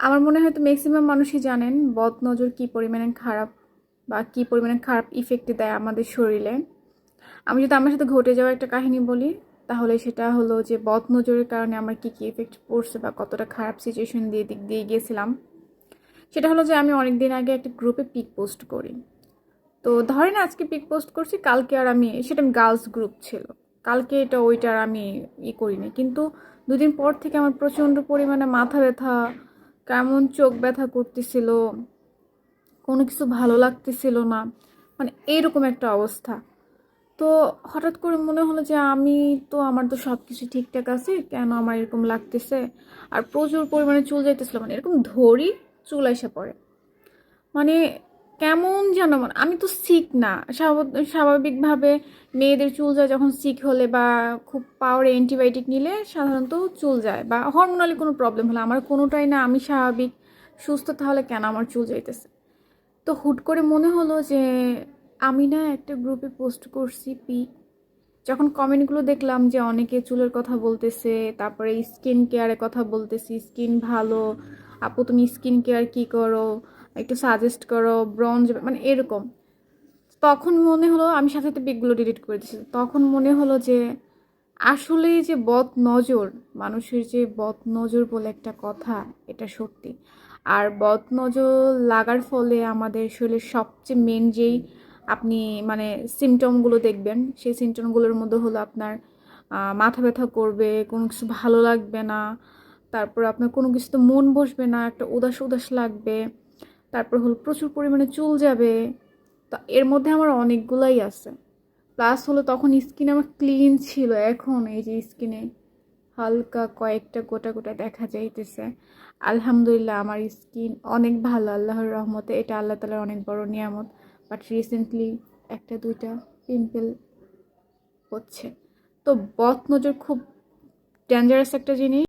আমার মনে হয় তো ম্যাক্সিমাম মানুষই জানেন বদ নজর কী পরিমাণে খারাপ বা কী পরিমাণে খারাপ ইফেক্ট দেয় আমাদের শরীরে। আমি যদি আমার সাথে ঘটে যাওয়া একটা কাহিনী বলি, তাহলে সেটা হলো যে বদ নজরের কারণে আমার কী কী ইফেক্ট পড়ছে বা কতটা খারাপ সিচুয়েশন দিক দিয়ে গিয়েছিলাম। সেটা হলো যে আমি অনেক দিন আগে একটা গ্রুপে পিক পোস্ট করি। তো ধরেন আজকে পিক পোস্ট করছি, কালকে আর আমি, সেটা গার্লস গ্রুপ ছিল, কালকে এটা ওইটার আমি করিনি, কিন্তু দুদিন পর থেকে আমার প্রচণ্ড পরিমাণে মাথা ব্যথা, কেমন চোখ ব্যথা করতেছিল, কোনো কিছু ভালো লাগতেছিল না, মানে এইরকম একটা অবস্থা। তো হঠাৎ করে মনে হলো যে আমার তো সব কিছু ঠিকঠাক আছে, কেন আমার এরকম লাগতেছে। আর প্রচুর পরিমাণে চুল যাইতেছিল, মানে এরকম ধরি চুল এসে পড়ে, মানে কেমন যেন, মানে আমি তো সিক না, স্বাভাবিকভাবে মেয়েদের চুল যায় যখন সিক হলে বা খুব পাওয়ারে অ্যান্টিবায়োটিক নিলে সাধারণত চুল যায়, বা হরমোনালি কোনো প্রবলেম হলে। আমার কোনোটাই না, আমি স্বাভাবিক সুস্থ, তাহলে কেন আমার চুল যাইতেছে। তো হুট করে মনে হলো যে আমি না একটা গ্রুপে পোস্ট করছি পিক, যখন কমেন্টগুলো দেখলাম যে অনেকে চুলের কথা বলতেছে, তারপরে স্কিন কেয়ারের কথা বলতেছি, স্কিন ভালো আপু, তুমি স্কিন কেয়ার কী করো, একটু সাজেস্ট করো, ব্রঞ্জ, মানে এরকম। তখন মনে হলো, আমি সাথে সাথে পিকগুলো ডিলিট করে দিয়েছি। তখন মনে হলো যে আসলেই যে বদ নজর, মানুষের যে বদ নজর বলে একটা কথা, এটা সত্যি। আর বদ নজর লাগার ফলে আমাদের শরীরের সবচেয়ে মেন যেই আপনি মানে সিমটমগুলো দেখবেন, সেই সিমটমগুলোর মধ্যে হলো আপনার মাথা ব্যথা করবে, কোনো কিছু ভালো লাগবে না, তারপর আপনার কোনো কিছুতে মন বসবে না, একটা উদাস উদাস লাগবে, তারপর হলো প্রচুর পরিমাণে চুল যাবে। তো এর মধ্যে আমার অনেকগুলাই আছে। প্লাস হলো তখন স্কিন আমার ক্লিন ছিল, এখন এই যে স্কিনে হালকা কয়েকটা গোটা গোটা দেখা যাইতেছে। আলহামদুলিল্লাহ আমার স্কিন অনেক ভালো, আল্লাহর রহমতে, এটা আল্লাহ তাআলার অনেক বড় নিয়ামত। বাট রিসেন্টলি একটা দুইটা পিম্পল হচ্ছে। তো বদ নজর খুব ডেঞ্জারাস একটা জিনিস।